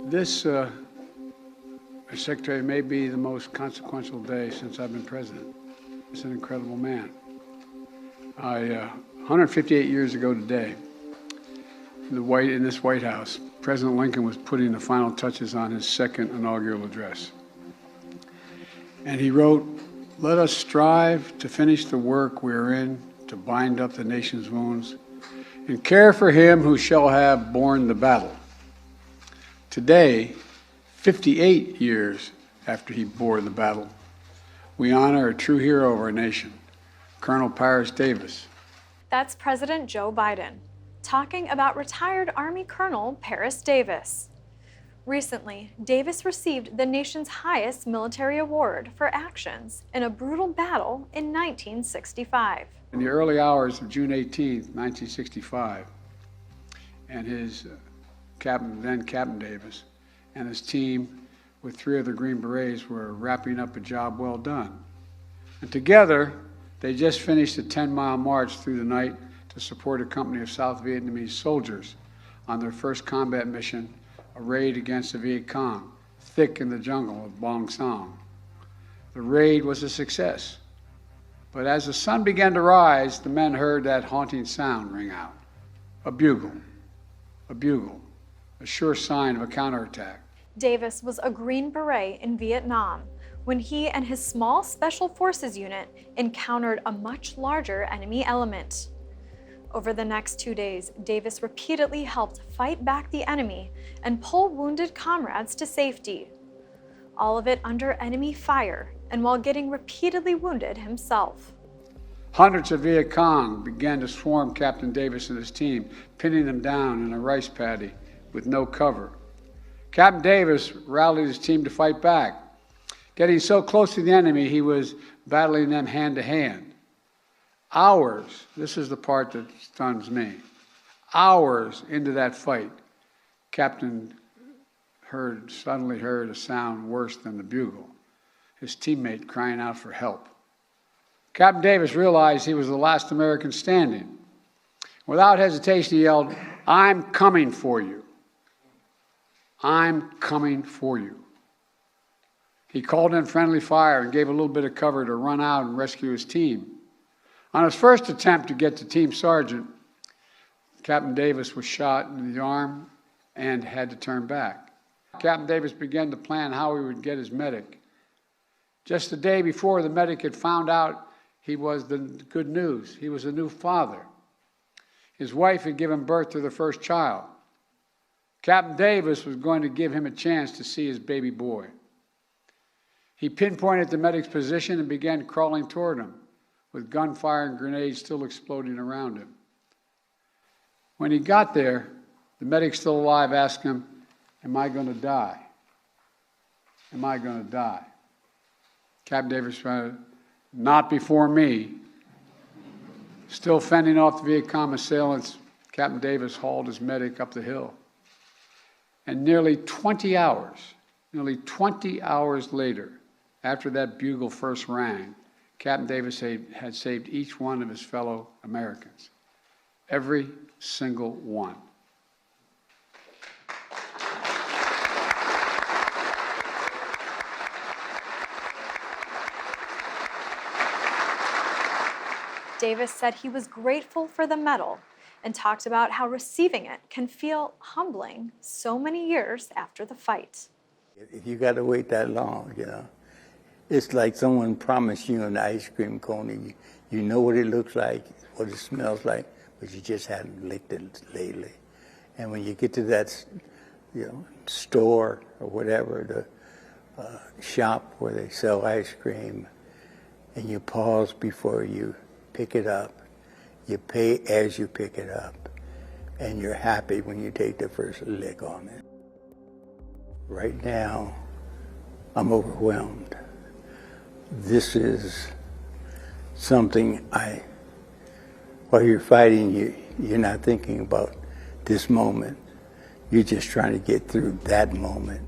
This, Secretary, may be the most consequential day since I've been president. He's an incredible man. 158 years ago today, in this White House, President Lincoln was putting the final touches on his second inaugural address. And he wrote, "Let us strive to finish the work we are in, to bind up the nation's wounds, and care for him who shall have borne the battle." Today, 58 years after he bore the battle, we honor a true hero of our nation, Colonel Paris Davis. That's President Joe Biden, talking about retired Army Colonel Paris Davis. Recently, Davis received the nation's highest military award for actions in a brutal battle in 1965. In the early hours of June 18, 1965, and his then Captain Davis, and his team with 3 other Green Berets were wrapping up a job well done. And together, they just finished a 10-mile march through the night to support a company of South Vietnamese soldiers on their first combat mission, a raid against the Viet Cong, thick in the jungle of Bong Sang. The raid was a success. But as the sun began to rise, the men heard that haunting sound ring out. A bugle, a sure sign of a counterattack. Davis was a Green Beret in Vietnam when he and his small Special Forces unit encountered a much larger enemy element. Over the next 2 days, Davis repeatedly helped fight back the enemy and pull wounded comrades to safety. All of it under enemy fire and while getting repeatedly wounded himself. Hundreds of Viet Cong began to swarm Captain Davis and his team, pinning them down in a rice paddy with no cover. Captain Davis rallied his team to fight back. Getting so close to the enemy, he was battling them hand to hand. Hours, this is the part that stuns me, hours into that fight, Captain suddenly heard a sound worse than the bugle, his teammate crying out for help. Captain Davis realized he was the last American standing. Without hesitation, he yelled, "I'm coming for you. I'm coming for you." He called in friendly fire and gave a little bit of cover to run out and rescue his team. On his first attempt to get to Team Sergeant, Captain Davis was shot in the arm and had to turn back. Captain Davis began to plan how he would get his medic. Just the day before, the medic had found out he was the good news. He was a new father. His wife had given birth to their first child. Captain Davis was going to give him a chance to see his baby boy. He pinpointed the medic's position and began crawling toward him, with gunfire and grenades still exploding around him. When he got there, the medic, still alive, asked him, "Am I going to die? Am I going to die?" Captain Davis said, "Not before me." Still fending off the Viet Cong assailants, Captain Davis hauled his medic up the hill. And nearly 20 hours later, after that bugle first rang, Captain Davis had saved each one of his fellow Americans. Every single one. Davis said he was grateful for the medal and talked about how receiving it can feel humbling so many years after the fight. If you got to wait that long, it's like someone promised you an ice cream cone and you know what it looks like, what it smells like, but you just hadn't licked it lately. And when you get to that, store or whatever, the shop where they sell ice cream, and you pause before you pick it up, you pay as you pick it up, and you're happy when you take the first lick on it. Right now, I'm overwhelmed. This is something while you're fighting, you're not thinking about this moment. You're just trying to get through that moment.